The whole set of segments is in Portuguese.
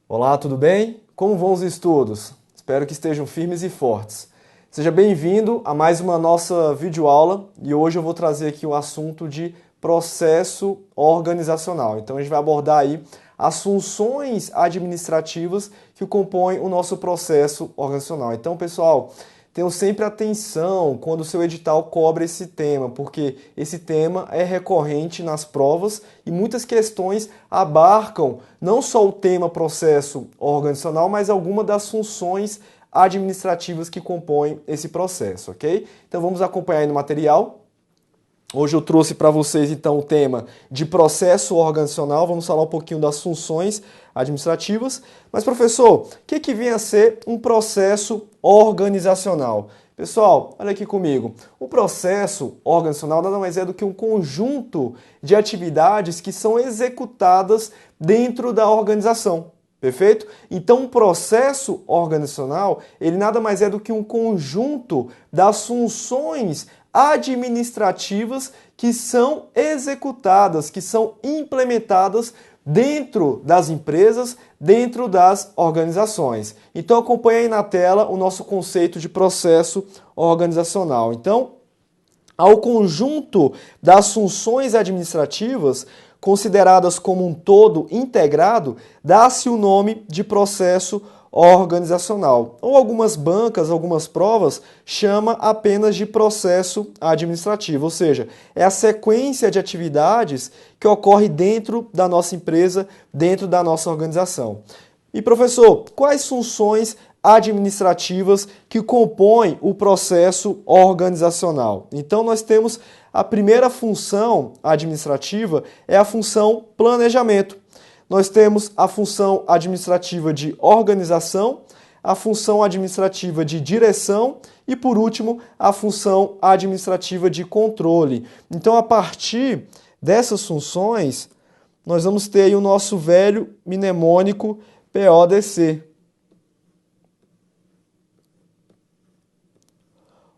Olá, tudo bem? Como vão os estudos? Espero que estejam firmes e fortes. Seja bem-vindo a mais uma nossa videoaula e hoje eu vou trazer aqui o assunto de processo organizacional. Então a gente vai abordar aí as funções administrativas que compõem o nosso processo organizacional. Então, pessoal, tenham sempre atenção quando o seu edital cobre esse tema, porque esse tema é recorrente nas provas e muitas questões abarcam não só o tema processo organizacional, mas alguma das funções administrativas que compõem esse processo, ok? Então vamos acompanhar aí no material. Hoje eu trouxe para vocês então o tema de processo organizacional, vamos falar um pouquinho das funções administrativas. Mas professor, o que vem a ser um processo organizacional? Pessoal, olha aqui comigo. O processo organizacional nada mais é do que um conjunto de atividades que são executadas dentro da organização. Perfeito? Então, um processo organizacional, ele nada mais é do que um conjunto das funções administrativas que são executadas, que são implementadas dentro das empresas, dentro das organizações. Então, acompanhe aí na tela o nosso conceito de processo organizacional. Então, ao conjunto das funções administrativas consideradas como um todo integrado, dá-se o nome de processo organizacional. Ou algumas bancas, algumas provas, chama apenas de processo administrativo, ou seja, é a sequência de atividades que ocorre dentro da nossa empresa, dentro da nossa organização. E professor, quais funções administrativas que compõem o processo organizacional? Então nós temos a primeira função administrativa é a função planejamento. Nós temos a função administrativa de organização, a função administrativa de direção e, por último, a função administrativa de controle. Então, a partir dessas funções, nós vamos ter aí o nosso velho mnemônico PODC,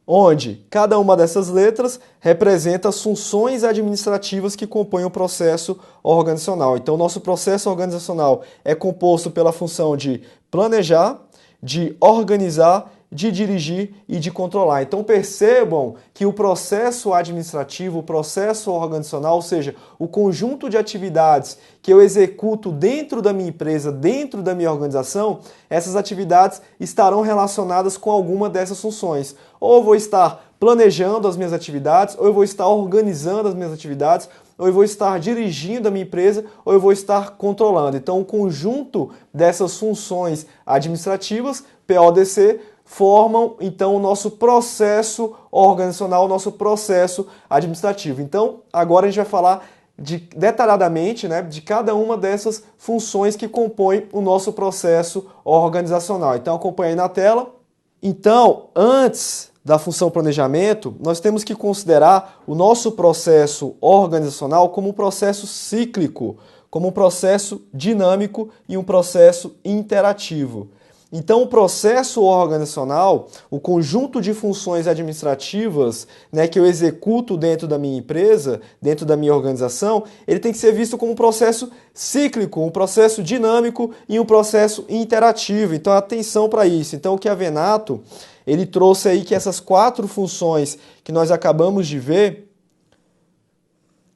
onde cada uma dessas letras representa as funções administrativas que compõem o processo organizacional. Então, o nosso processo organizacional é composto pela função de planejar, de organizar, de dirigir e de controlar. Então percebam que o processo administrativo, o processo organizacional, ou seja, o conjunto de atividades que eu executo dentro da minha empresa, dentro da minha organização, essas atividades estarão relacionadas com alguma dessas funções. Ou eu vou estar planejando as minhas atividades, ou eu vou estar organizando as minhas atividades, ou eu vou estar dirigindo a minha empresa, ou eu vou estar controlando. Então, o conjunto dessas funções administrativas, PODC, formam, então, o nosso processo organizacional, o nosso processo administrativo. Então, agora a gente vai falar detalhadamente, né, de cada uma dessas funções que compõem o nosso processo organizacional. Então, acompanhe aí na tela. Então, antes da função planejamento, nós temos que considerar o nosso processo organizacional como um processo cíclico, como um processo dinâmico e um processo interativo. Então, o processo organizacional, o conjunto de funções administrativas, né, que eu executo dentro da minha empresa, dentro da minha organização, ele tem que ser visto como um processo cíclico, um processo dinâmico e um processo interativo. Então, atenção para isso. Então, o que a Venato, ele trouxe aí que essas 4 funções que nós acabamos de ver,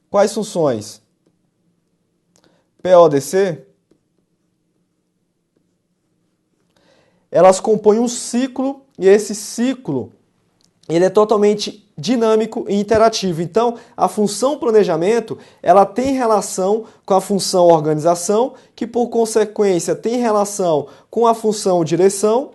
quais funções? PODC, elas compõem um ciclo e esse ciclo ele é totalmente dinâmico e interativo. Então, a função planejamento ela tem relação com a função organização, que por consequência tem relação com a função direção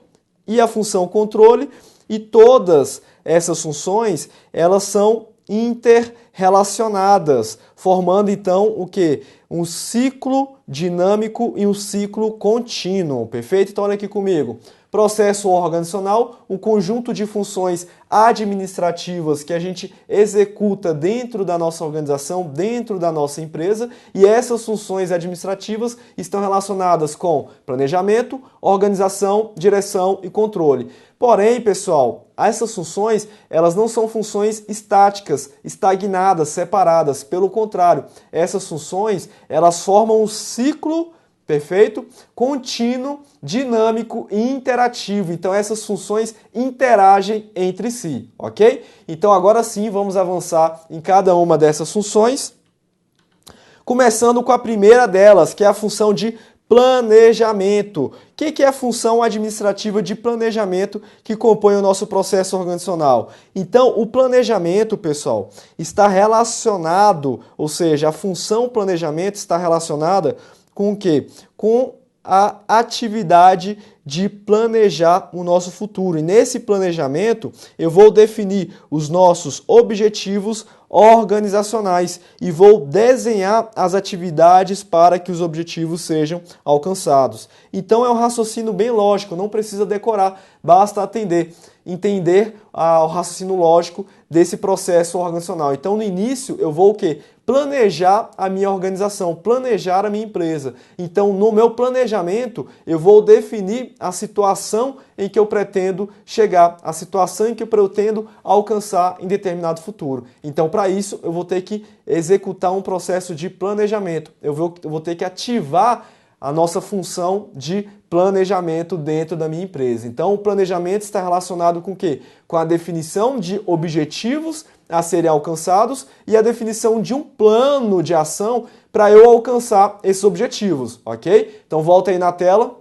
e a função controle, e todas essas funções elas são interrelacionadas, formando então o que? Um ciclo dinâmico e um ciclo contínuo, perfeito? Então olha aqui comigo. Processo organizacional, um conjunto de funções administrativas que a gente executa dentro da nossa organização, dentro da nossa empresa, e essas funções administrativas estão relacionadas com planejamento, organização, direção e controle. Porém, pessoal, essas funções, elas não são funções estáticas, estagnadas, separadas. Pelo contrário, essas funções, elas formam um ciclo perfeito? Contínuo, dinâmico e interativo. Então essas funções interagem entre si, ok? Então agora sim vamos avançar em cada uma dessas funções, começando com a primeira delas, que é a função de planejamento. O que é a função administrativa de planejamento que compõe o nosso processo organizacional? Então, o planejamento, pessoal, está relacionado, ou seja, a função planejamento está relacionada com o quê? Com a atividade de planejar o nosso futuro. E nesse planejamento, eu vou definir os nossos objetivos organizacionais e vou desenhar as atividades para que os objetivos sejam alcançados. Então é um raciocínio bem lógico, não precisa decorar, basta entender o raciocínio lógico desse processo organizacional. Então no início eu vou o quê? Planejar a minha organização, planejar a minha empresa. Então no meu planejamento eu vou definir a situação em que eu pretendo chegar, a situação em que eu pretendo alcançar em determinado futuro. Então para isso eu vou ter que executar um processo de planejamento. Eu vou ter que ativar a nossa função de planejamento dentro da minha empresa. Então, o planejamento está relacionado com o quê? Com a definição de objetivos a serem alcançados e a definição de um plano de ação para eu alcançar esses objetivos, ok? Então, volta aí na tela.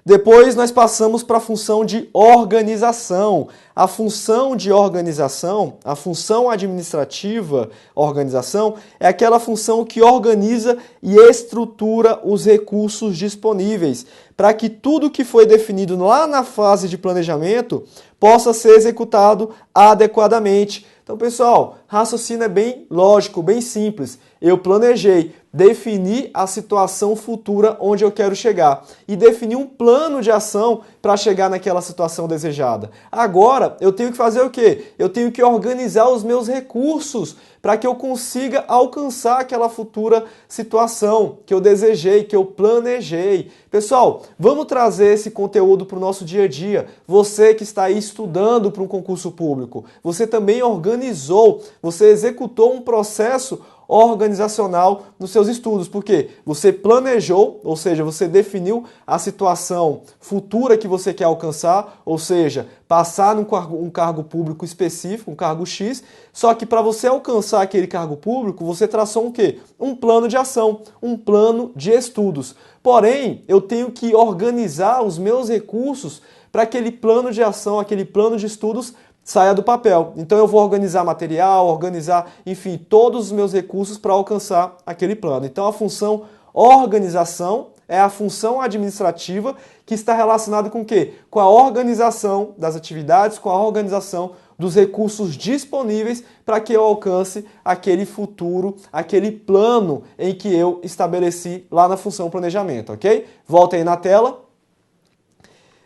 Depois nós passamos para a função de organização. A função de organização, a função administrativa, organização, é aquela função que organiza e estrutura os recursos disponíveis para que tudo que foi definido lá na fase de planejamento possa ser executado adequadamente. Então, pessoal, raciocínio é bem lógico, bem simples. Eu planejei, defini a situação futura onde eu quero chegar e defini um plano de ação para chegar naquela situação desejada. Agora, eu tenho que fazer o quê? Eu tenho que organizar os meus recursos para que eu consiga alcançar aquela futura situação que eu desejei, que eu planejei. Pessoal, vamos trazer esse conteúdo para o nosso dia a dia. Você que está aí estudando para um concurso público, você também organizou, você executou um processo organizacional nos seus estudos, porque você planejou, ou seja, você definiu a situação futura que você quer alcançar, ou seja, passar num cargo público específico, um cargo X, só que para você alcançar aquele cargo público, você traçou um quê? Um plano de ação, um plano de estudos. Porém, eu tenho que organizar os meus recursos para aquele plano de ação, aquele plano de estudos saia do papel. Então eu vou organizar material, organizar, enfim, todos os meus recursos para alcançar aquele plano. Então a função organização é a função administrativa que está relacionada com o quê? Com a organização das atividades, com a organização dos recursos disponíveis para que eu alcance aquele futuro, aquele plano em que eu estabeleci lá na função planejamento, ok? Volta aí na tela.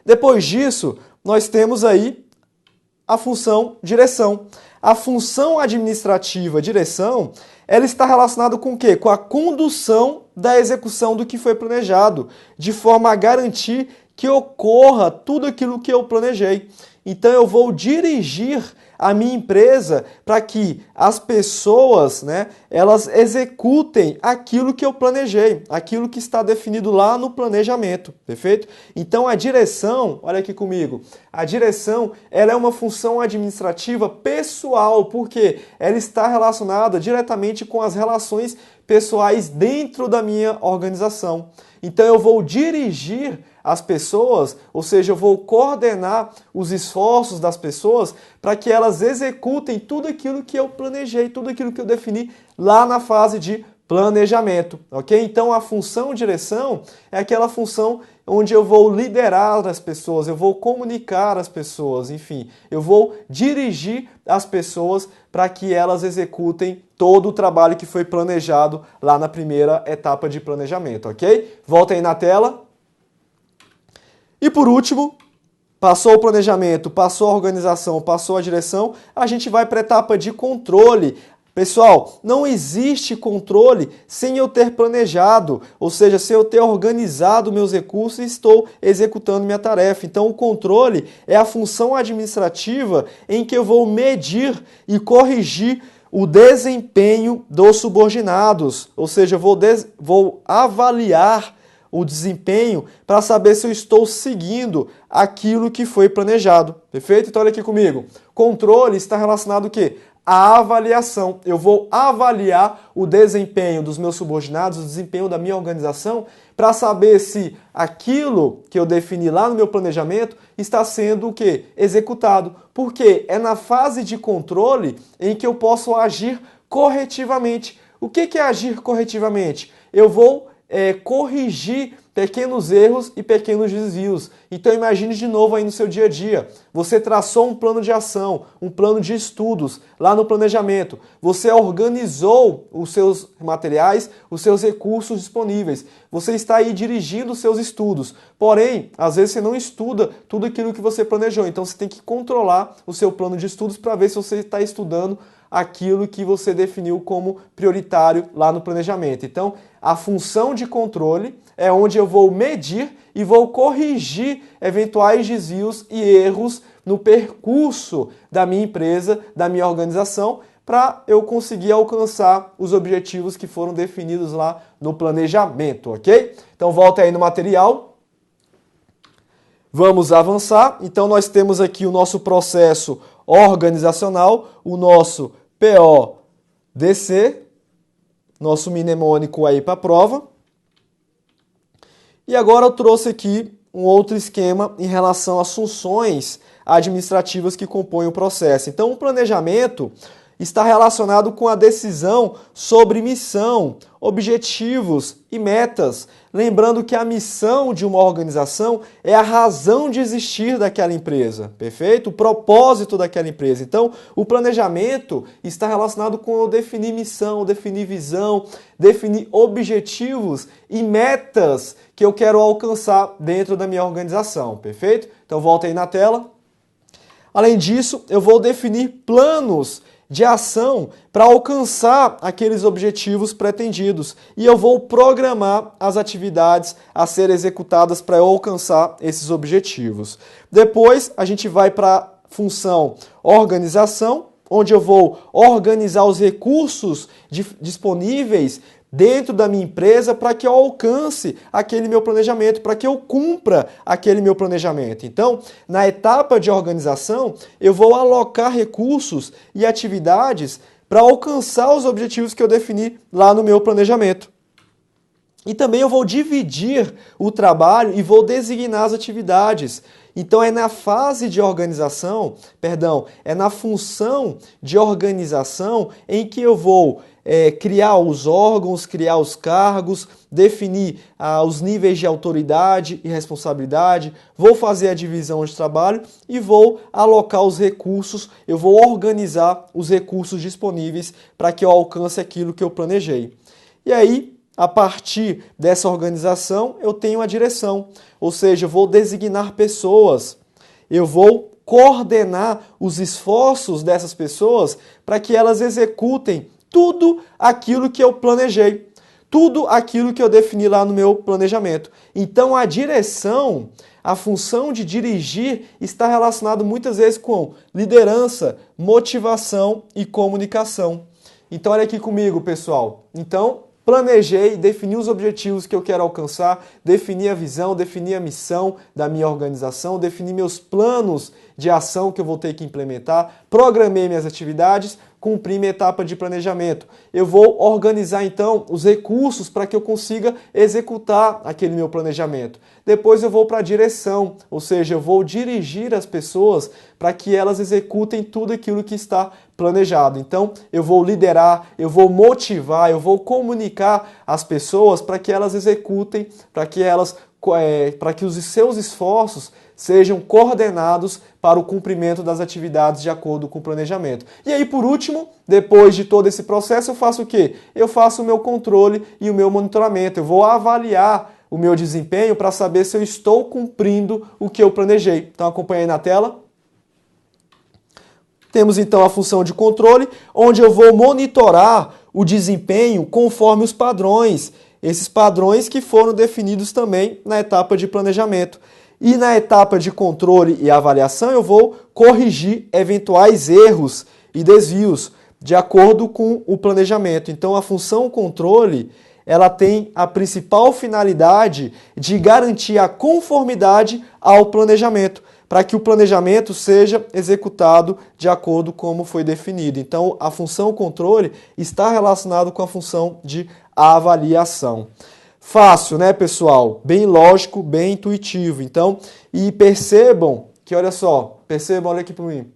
Depois disso, nós temos aí a função direção. A função administrativa direção, ela está relacionada com o quê? Com a condução da execução do que foi planejado, de forma a garantir que ocorra tudo aquilo que eu planejei. Então eu vou dirigir a minha empresa para que as pessoas, elas executem aquilo que eu planejei, aquilo que está definido lá no planejamento, perfeito? Então a direção, olha aqui comigo, a direção, ela é uma função administrativa pessoal, porque ela está relacionada diretamente com as relações pessoais dentro da minha organização. Então eu vou dirigir as pessoas, ou seja, eu vou coordenar os esforços das pessoas para que elas executem tudo aquilo que eu planejei, tudo aquilo que eu defini lá na fase de planejamento, ok? Então a função direção é aquela função onde eu vou liderar as pessoas, eu vou comunicar as pessoas, enfim, eu vou dirigir as pessoas para que elas executem todo o trabalho que foi planejado lá na primeira etapa de planejamento, ok? Volta aí na tela. E por último, passou o planejamento, passou a organização, passou a direção, a gente vai para a etapa de controle. Pessoal, não existe controle sem eu ter planejado, ou seja, sem eu ter organizado meus recursos e estou executando minha tarefa. Então, o controle é a função administrativa em que eu vou medir e corrigir o desempenho dos subordinados, ou seja, vou avaliar o desempenho para saber se eu estou seguindo aquilo que foi planejado. Perfeito? Então olha aqui comigo. Controle está relacionado ao quê? A avaliação. Eu vou avaliar o desempenho dos meus subordinados, o desempenho da minha organização, para saber se aquilo que eu defini lá no meu planejamento está sendo o quê? Executado. Porque é na fase de controle em que eu posso agir corretivamente. O que é agir corretivamente? Eu vou corrigir pequenos erros e pequenos desvios. Então imagine de novo aí no seu dia a dia. Você traçou um plano de ação, um plano de estudos lá no planejamento. Você organizou os seus materiais, os seus recursos disponíveis. Você está aí dirigindo os seus estudos. Porém, às vezes você não estuda tudo aquilo que você planejou. Então você tem que controlar o seu plano de estudos para ver se você está estudando aquilo que você definiu como prioritário lá no planejamento. Então, a função de controle é onde eu vou medir e vou corrigir eventuais desvios e erros no percurso da minha empresa, da minha organização, para eu conseguir alcançar os objetivos que foram definidos lá no planejamento, ok? Então, volta aí no material. Vamos avançar. Então, nós temos aqui o nosso processo organizacional, o nosso PODC, nosso mnemônico aí para a prova. E agora eu trouxe aqui um outro esquema em relação às funções administrativas que compõem o processo. Então, o planejamento está relacionado com a decisão sobre missão, objetivos e metas. Lembrando que a missão de uma organização é a razão de existir daquela empresa, perfeito? O propósito daquela empresa. Então, o planejamento está relacionado com eu definir missão, definir visão, definir objetivos e metas que eu quero alcançar dentro da minha organização, perfeito? Então, volta aí na tela. Além disso, eu vou definir planos de ação para alcançar aqueles objetivos pretendidos e eu vou programar as atividades a serem executadas para eu alcançar esses objetivos. Depois a gente vai para a função organização, onde eu vou organizar os recursos disponíveis dentro da minha empresa para que eu alcance aquele meu planejamento, para que eu cumpra aquele meu planejamento. Então, na etapa de organização, eu vou alocar recursos e atividades para alcançar os objetivos que eu defini lá no meu planejamento. E também eu vou dividir o trabalho e vou designar as atividades. Então é na fase de organização, é na função de organização em que eu vou criar os órgãos, criar os cargos, definir os níveis de autoridade e responsabilidade, vou fazer a divisão de trabalho e vou alocar os recursos, eu vou organizar os recursos disponíveis para que eu alcance aquilo que eu planejei. E aí, a partir dessa organização, eu tenho a direção, ou seja, eu vou designar pessoas, eu vou coordenar os esforços dessas pessoas para que elas executem tudo aquilo que eu planejei, tudo aquilo que eu defini lá no meu planejamento. Então, a direção, a função de dirigir está relacionado muitas vezes com liderança, motivação e comunicação. Então, olha aqui comigo, pessoal. Então, planejei, defini os objetivos que eu quero alcançar, defini a visão, defini a missão da minha organização, defini meus planos de ação que eu vou ter que implementar, programei minhas atividades, cumpri minha etapa de planejamento. Eu vou organizar então os recursos para que eu consiga executar aquele meu planejamento. Depois eu vou para a direção, ou seja, eu vou dirigir as pessoas para que elas executem tudo aquilo que está planejado. Então, eu vou liderar, eu vou motivar, eu vou comunicar as pessoas para que elas executem, para que os seus esforços sejam coordenados para o cumprimento das atividades de acordo com o planejamento. E aí, por último, depois de todo esse processo, eu faço o quê? Eu faço o meu controle e o meu monitoramento. Eu vou avaliar o meu desempenho para saber se eu estou cumprindo o que eu planejei. Então, acompanha aí na tela. Temos então a função de controle, onde eu vou monitorar o desempenho conforme os padrões. Esses padrões que foram definidos também na etapa de planejamento. E na etapa de controle e avaliação eu vou corrigir eventuais erros e desvios. de acordo com o planejamento. Então, a função controle, ela tem a principal finalidade de garantir a conformidade ao planejamento, para que o planejamento seja executado de acordo com como foi definido. Então, a função controle está relacionada com a função de avaliação. Fácil, né, pessoal? Bem lógico, bem intuitivo. Então, e percebam que, olha só, olha aqui para mim.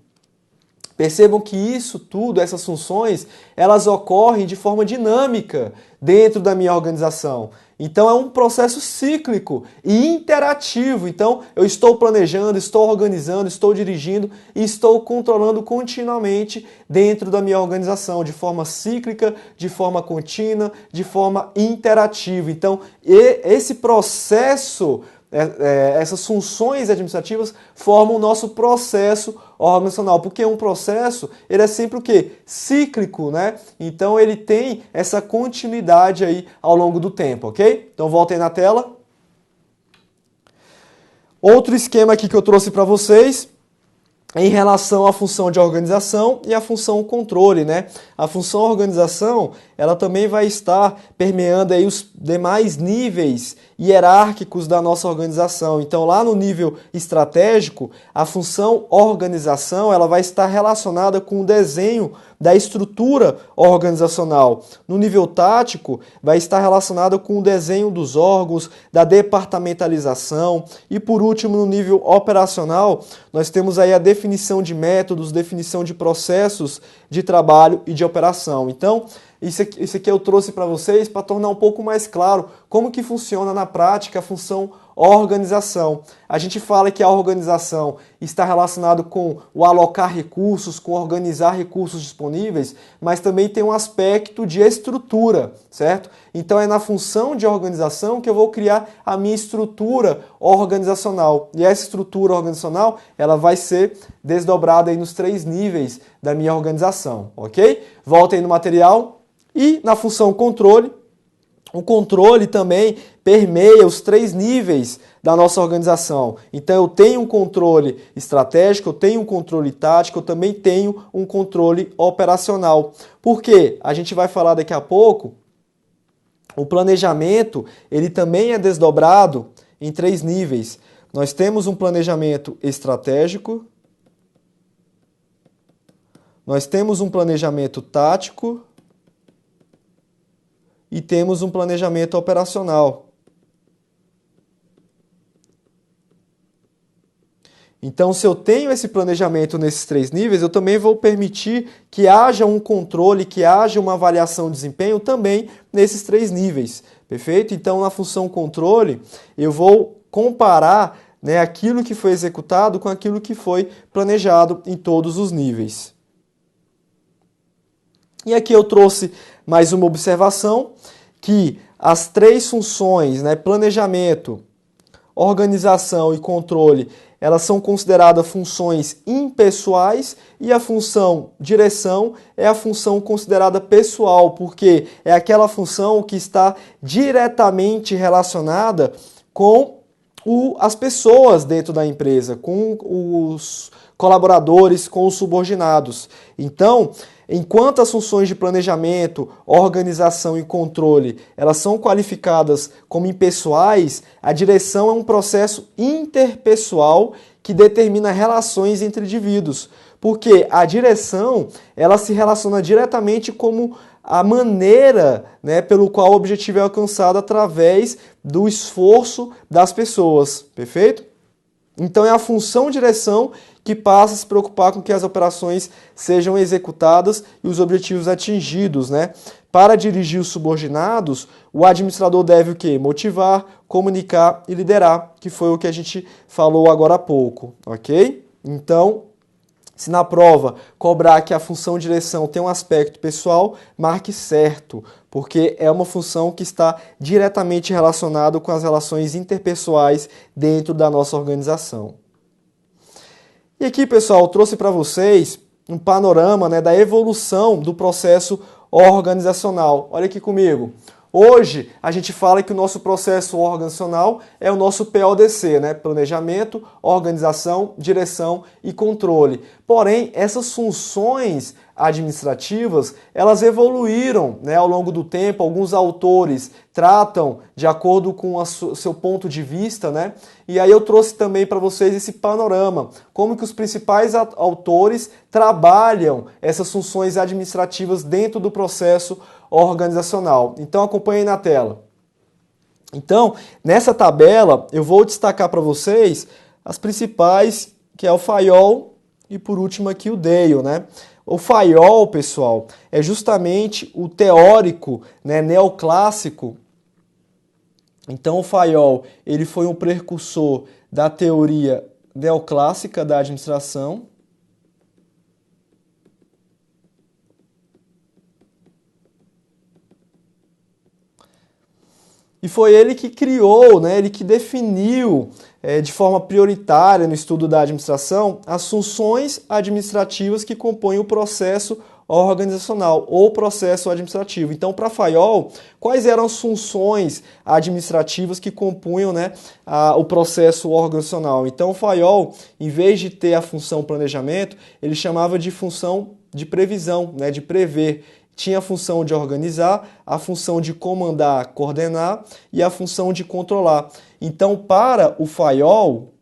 Percebam que isso tudo, essas funções, elas ocorrem de forma dinâmica dentro da minha organização. Então é um processo cíclico e interativo. Então eu estou planejando, estou organizando, estou dirigindo e estou controlando continuamente dentro da minha organização, de forma cíclica, de forma contínua, de forma interativa. Então esse processo, essas funções administrativas formam o nosso processo organizacional, porque um processo, ele é sempre o quê? Cíclico, né? Então ele tem essa continuidade aí ao longo do tempo, ok? Então voltem na tela. Outro esquema aqui que eu trouxe para vocês em relação à função de organização e à função controle, né? A função organização, ela também vai estar permeando aí os demais níveis hierárquicos da nossa organização. Então, lá no nível estratégico, a função organização, ela vai estar relacionada com o desenho da estrutura organizacional. No nível tático, vai estar relacionada com o desenho dos órgãos, da departamentalização e, por último, no nível operacional, nós temos aí a definição de métodos, definição de processos de trabalho e de operação. Então, isso aqui eu trouxe para vocês para tornar um pouco mais claro como que funciona na prática a função organização. A gente fala que a organização está relacionado com o alocar recursos, com organizar recursos disponíveis, mas também tem um aspecto de estrutura, certo? Então é na função de organização que eu vou criar a minha estrutura organizacional. E essa estrutura organizacional, ela vai ser desdobrada aí nos 3 níveis da minha organização, ok? Voltem no material. E na função controle, o controle também permeia os 3 níveis da nossa organização. Então eu tenho um controle estratégico, eu tenho um controle tático, eu também tenho um controle operacional. Por quê? A gente vai falar daqui a pouco, o planejamento, ele também é desdobrado em 3 níveis. Nós temos um planejamento estratégico, nós temos um planejamento tático, e temos um planejamento operacional. Então, se eu tenho esse planejamento nesses 3 níveis, eu também vou permitir que haja um controle, que haja uma avaliação de desempenho também nesses 3 níveis. Perfeito? Então, na função controle, eu vou comparar, né, aquilo que foi executado com aquilo que foi planejado em todos os níveis. E aqui eu trouxe mais uma observação, que as 3 funções, né, planejamento, organização e controle, elas são consideradas funções impessoais e a função direção é a função considerada pessoal, porque é aquela função que está diretamente relacionada com as pessoas dentro da empresa, com os colaboradores, com os subordinados. Então, enquanto as funções de planejamento, organização e controle, elas são qualificadas como impessoais, a direção é um processo interpessoal que determina relações entre indivíduos. Porque a direção, ela se relaciona diretamente como a maneira, né, pelo qual o objetivo é alcançado através do esforço das pessoas. Perfeito? Então é a função direção que passa a se preocupar com que as operações sejam executadas e os objetivos atingidos, né? Para dirigir os subordinados, o administrador deve o quê? Motivar, comunicar e liderar, que foi o que a gente falou agora há pouco, ok? Então, se na prova cobrar que a função direção tem um aspecto pessoal, marque certo, porque é uma função que está diretamente relacionada com as relações interpessoais dentro da nossa organização. E aqui, pessoal, eu trouxe para vocês um panorama, né, da evolução do processo organizacional. Olha aqui comigo. Hoje, a gente fala que o nosso processo organizacional é o nosso PODC, né? Planejamento, organização, direção e controle. Porém, essas funções administrativas, elas evoluíram, né, ao longo do tempo. Alguns autores tratam de acordo com o seu ponto de vista, né? E aí eu trouxe também para vocês esse panorama, como que os principais autores trabalham essas funções administrativas dentro do processo organizacional. Então acompanhem na tela. Então, nessa tabela, eu vou destacar para vocês as principais, que é o Fayol e por último aqui o Dale, né? O Fayol, pessoal, é justamente o teórico, né, neoclássico. Então o Fayol, ele foi um precursor da teoria neoclássica da administração. E foi ele que criou, né, ele que definiu de forma prioritária no estudo da administração as funções administrativas que compõem o processo organizacional ou processo administrativo. Então, para Fayol, quais eram as funções administrativas que compunham, né, o processo organizacional? Então, Fayol, em vez de ter a função planejamento, ele chamava de função de previsão, né, de prever. Tinha a função de organizar, a função de comandar, coordenar e a função de controlar. Então, para o Fayol,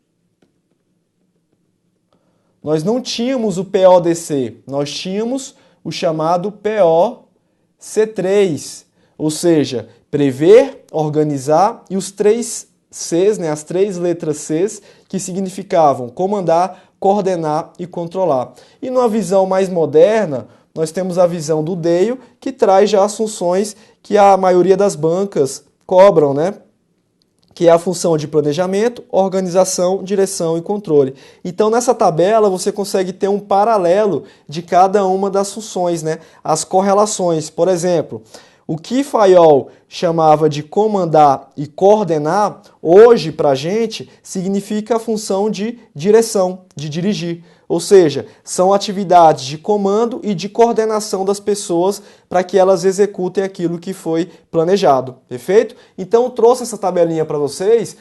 nós não tínhamos o PODC, nós tínhamos o chamado POC3, ou seja, prever, organizar e os 3 Cs, né, as 3 letras Cs, que significavam comandar, coordenar e controlar. E numa visão mais moderna, nós temos a visão do Dale, que traz já as funções que a maioria das bancas cobram, né? Que é a função de planejamento, organização, direção e controle. Então, nessa tabela, você consegue ter um paralelo de cada uma das funções, né? As correlações. Por exemplo, o que Fayol chamava de comandar e coordenar, hoje, para a gente, significa a função de direção, de dirigir. Ou seja, são atividades de comando e de coordenação das pessoas para que elas executem aquilo que foi planejado, perfeito? Então eu trouxe essa tabelinha para vocês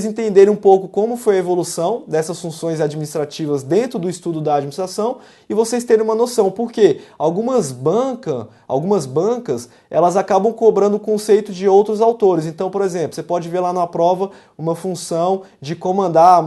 entenderem um pouco como foi a evolução dessas funções administrativas dentro do estudo da administração e vocês terem uma noção, porque algumas bancas, elas acabam cobrando o conceito de outros autores. Então, por exemplo, você pode ver lá na prova uma função de comandar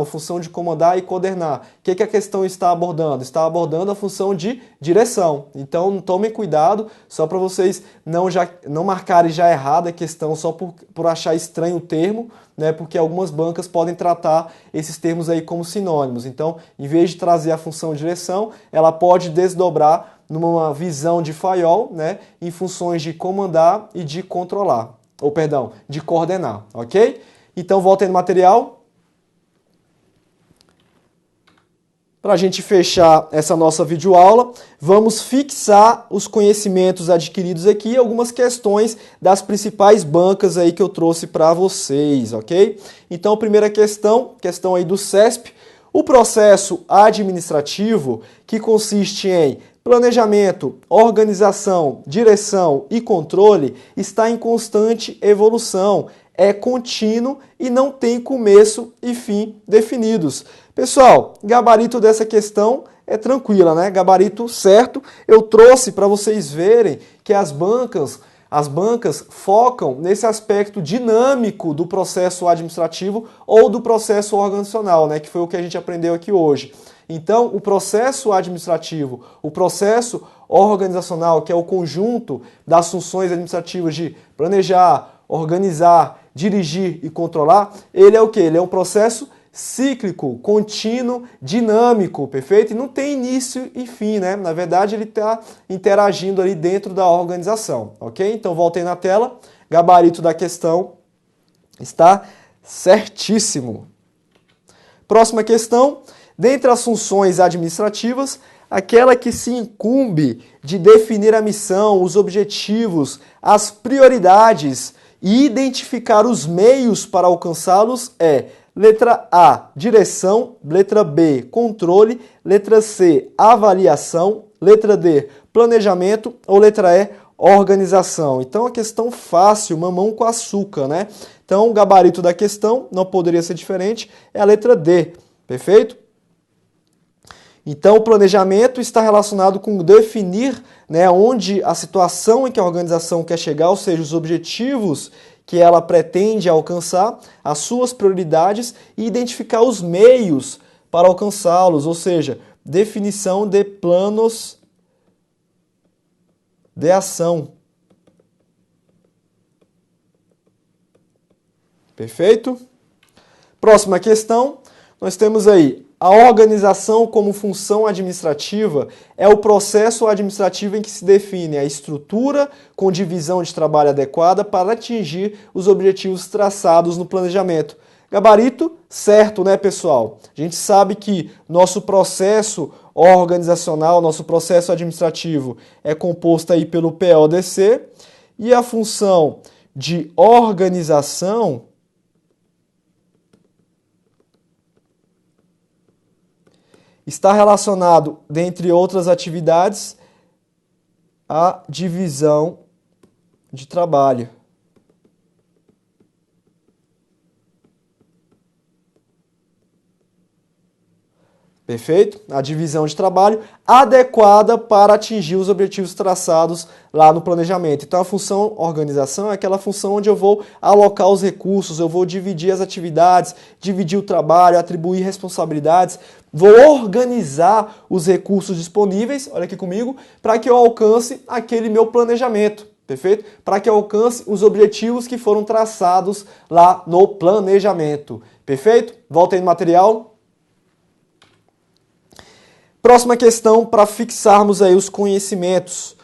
e coordenar. O que a questão está abordando? Está abordando a função de direção. Então, tomem cuidado, só para vocês não marcarem já errado a questão só por achar estranho o termo, né? Porque algumas bancas podem tratar esses termos aí como sinônimos. Então, em vez de trazer a função de direção, ela pode desdobrar numa visão de Fayol, né? Em funções de comandar e de controlar. Ou, perdão, de coordenar, ok? Então, voltem no material. Para a gente fechar essa nossa videoaula, vamos fixar os conhecimentos adquiridos aqui e algumas questões das principais bancas aí que eu trouxe para vocês, ok? Então, primeira questão aí do CESP, o processo administrativo, que consiste em planejamento, organização, direção e controle, está em constante evolução, é contínuo e não tem começo e fim definidos. Pessoal, gabarito dessa questão é tranquila, né? Gabarito certo. Eu trouxe para vocês verem que as bancas focam nesse aspecto dinâmico do processo administrativo ou do processo organizacional, né? Que foi o que a gente aprendeu aqui hoje. Então, o processo administrativo, o processo organizacional, que é o conjunto das funções administrativas de planejar, organizar, dirigir e controlar, ele é o quê? Ele é um processo cíclico, contínuo, dinâmico, perfeito? E não tem início e fim, né? Na verdade, ele está interagindo ali dentro da organização, ok? Então, voltem na tela. Gabarito da questão está certíssimo. Próxima questão. Dentre as funções administrativas, aquela que se incumbe de definir a missão, os objetivos, as prioridades e identificar os meios para alcançá-los é letra A, direção, letra B, controle, letra C, avaliação, letra D, planejamento ou letra E, organização. Então, a questão fácil, mamão com açúcar, né? Então, o gabarito da questão não poderia ser diferente, é a letra D, perfeito? Então, o planejamento está relacionado com definir, né, onde a situação em que a organização quer chegar, ou seja, os objetivos que ela pretende alcançar, as suas prioridades e identificar os meios para alcançá-los, ou seja, definição de planos de ação. Perfeito? Próxima questão, nós temos aí, a organização como função administrativa é o processo administrativo em que se define a estrutura com divisão de trabalho adequada para atingir os objetivos traçados no planejamento. Gabarito, certo, né, pessoal? A gente sabe que nosso processo organizacional, nosso processo administrativo é composto aí pelo PODC e a função de organização está relacionado, dentre outras atividades, à divisão de trabalho. Perfeito? A divisão de trabalho adequada para atingir os objetivos traçados lá no planejamento. Então, a função organização é aquela função onde eu vou alocar os recursos, eu vou dividir as atividades, dividir o trabalho, atribuir responsabilidades, vou organizar os recursos disponíveis, olha aqui comigo, para que eu alcance aquele meu planejamento. Perfeito? Para que eu alcance os objetivos que foram traçados lá no planejamento. Perfeito? Volta aí no material. Próxima questão para fixarmos aí os conhecimentos.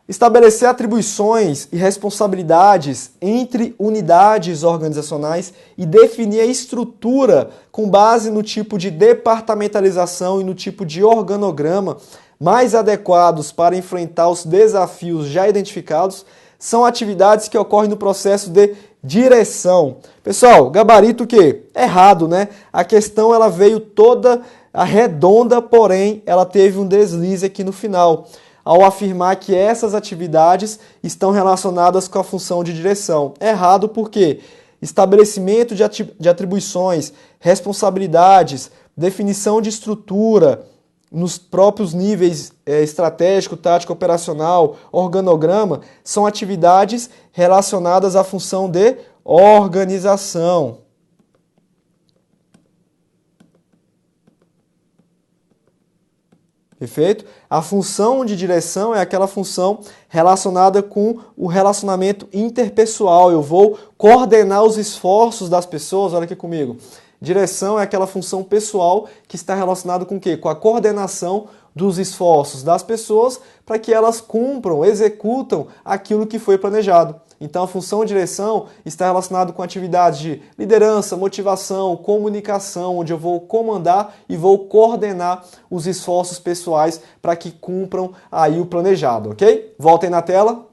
Estabelecer atribuições e responsabilidades entre unidades organizacionais e definir a estrutura com base no tipo de departamentalização e no tipo de organograma mais adequados para enfrentar os desafios já identificados são atividades que ocorrem no processo de direção. Pessoal, gabarito o quê? Errado, né? A questão ela veio toda arredonda, porém ela teve um deslize aqui no final, ao afirmar que essas atividades estão relacionadas com a função de direção. Errado porque estabelecimento de atribuições, responsabilidades, definição de estrutura nos próprios níveis estratégico, tático, operacional, organograma, são atividades relacionadas à função de organização. Perfeito? A função de direção é aquela função relacionada com o relacionamento interpessoal. Eu vou coordenar os esforços das pessoas, olha aqui comigo. Direção é aquela função pessoal que está relacionada com o quê? Com a coordenação dos esforços das pessoas para que elas cumpram, executam aquilo que foi planejado. Então, a função de direção está relacionada com atividades de liderança, motivação, comunicação, onde eu vou comandar e vou coordenar os esforços pessoais para que cumpram aí o planejado, ok? Voltem na tela.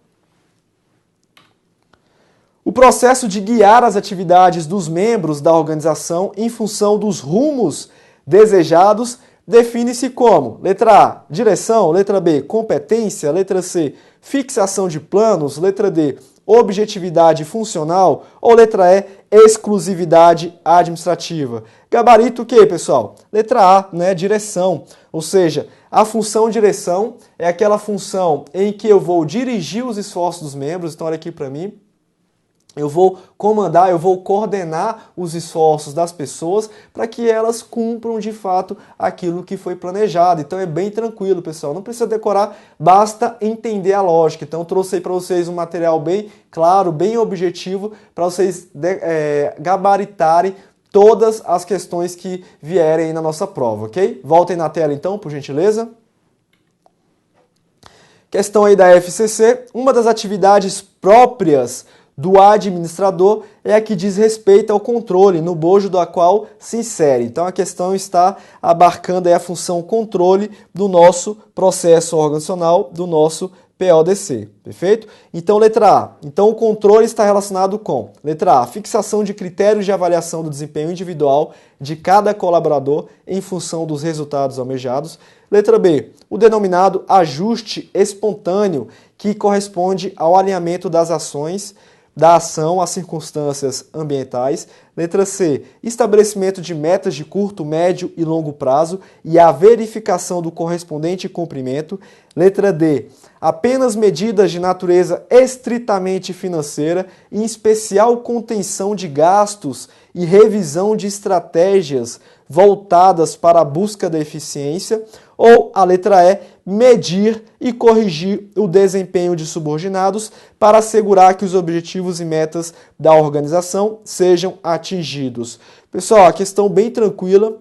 O processo de guiar as atividades dos membros da organização em função dos rumos desejados define-se como: letra A, direção, letra B, competência, letra C, fixação de planos, letra D, objetividade funcional ou letra E, exclusividade administrativa. Gabarito o quê, pessoal? Letra A, né, direção. Ou seja, a função direção é aquela função em que eu vou dirigir os esforços dos membros. Então, olha aqui para mim. Eu vou comandar, eu vou coordenar os esforços das pessoas para que elas cumpram de fato aquilo que foi planejado. Então é bem tranquilo, pessoal. Não precisa decorar, basta entender a lógica. Então eu trouxe aí para vocês um material bem claro, bem objetivo, para vocês gabaritarem todas as questões que vierem aí na nossa prova, ok? Voltem na tela então, por gentileza. Questão aí da FCC. Uma das atividades próprias do administrador é a que diz respeito ao controle, no bojo da qual se insere. Então a questão está abarcando aí a função controle do nosso processo organizacional, do nosso PODC, perfeito? Então letra A, então o controle está relacionado com, letra A, fixação de critérios de avaliação do desempenho individual de cada colaborador em função dos resultados almejados. Letra B, o denominado ajuste espontâneo, que corresponde ao alinhamento das ações da ação às circunstâncias ambientais. Letra C, estabelecimento de metas de curto, médio e longo prazo e a verificação do correspondente cumprimento. Letra D, apenas medidas de natureza estritamente financeira, em especial contenção de gastos e revisão de estratégias voltadas para a busca da eficiência. Ou a letra E, medir e corrigir o desempenho de subordinados para assegurar que os objetivos e metas da organização sejam atingidos. Pessoal, a questão bem tranquila,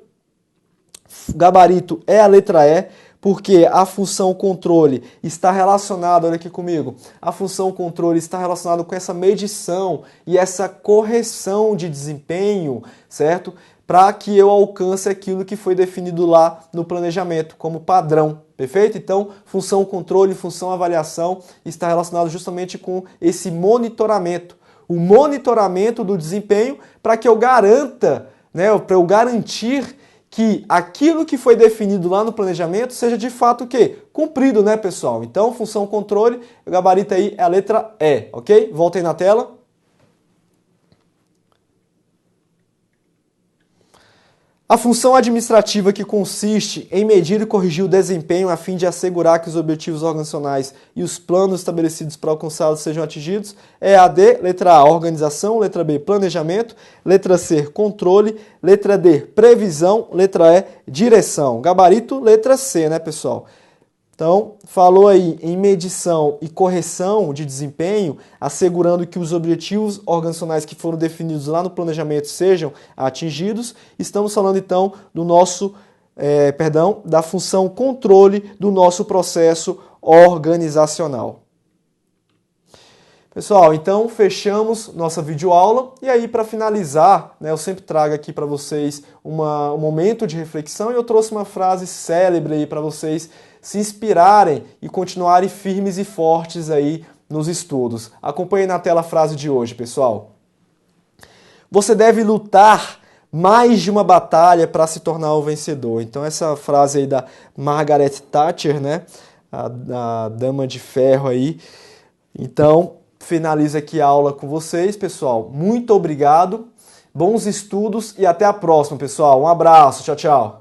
gabarito é a letra E, porque a função controle está relacionada, olha aqui comigo, a função controle está relacionada com essa medição e essa correção de desempenho, certo? Para que eu alcance aquilo que foi definido lá no planejamento como padrão, perfeito? Então, função controle, função avaliação está relacionado justamente com esse monitoramento. O monitoramento do desempenho para que eu garanta, né, para eu garantir que aquilo que foi definido lá no planejamento seja de fato o quê? Cumprido, né, pessoal? Então, função controle, o gabarito aí é a letra E, ok? Voltem na tela. A função administrativa, que consiste em medir e corrigir o desempenho a fim de assegurar que os objetivos organizacionais e os planos estabelecidos para alcançá-los sejam atingidos, é a D, letra A, organização, letra B, planejamento, letra C, controle, letra D, previsão, letra E, direção. Gabarito, letra C, né, pessoal? Então, falou aí em medição e correção de desempenho, assegurando que os objetivos organizacionais que foram definidos lá no planejamento sejam atingidos. Estamos falando então do nosso, da função controle do nosso processo organizacional. Pessoal, então fechamos nossa videoaula e aí para finalizar, né, eu sempre trago aqui para vocês um momento de reflexão e eu trouxe uma frase célebre aí para vocês se inspirarem e continuarem firmes e fortes aí nos estudos. Acompanhe na tela a frase de hoje, pessoal. Você deve lutar mais de uma batalha para se tornar o vencedor. Então essa frase aí da Margaret Thatcher, né, a dama de ferro aí. Então, finalizo aqui a aula com vocês, pessoal. Muito obrigado, bons estudos e até a próxima, pessoal. Um abraço, tchau, tchau.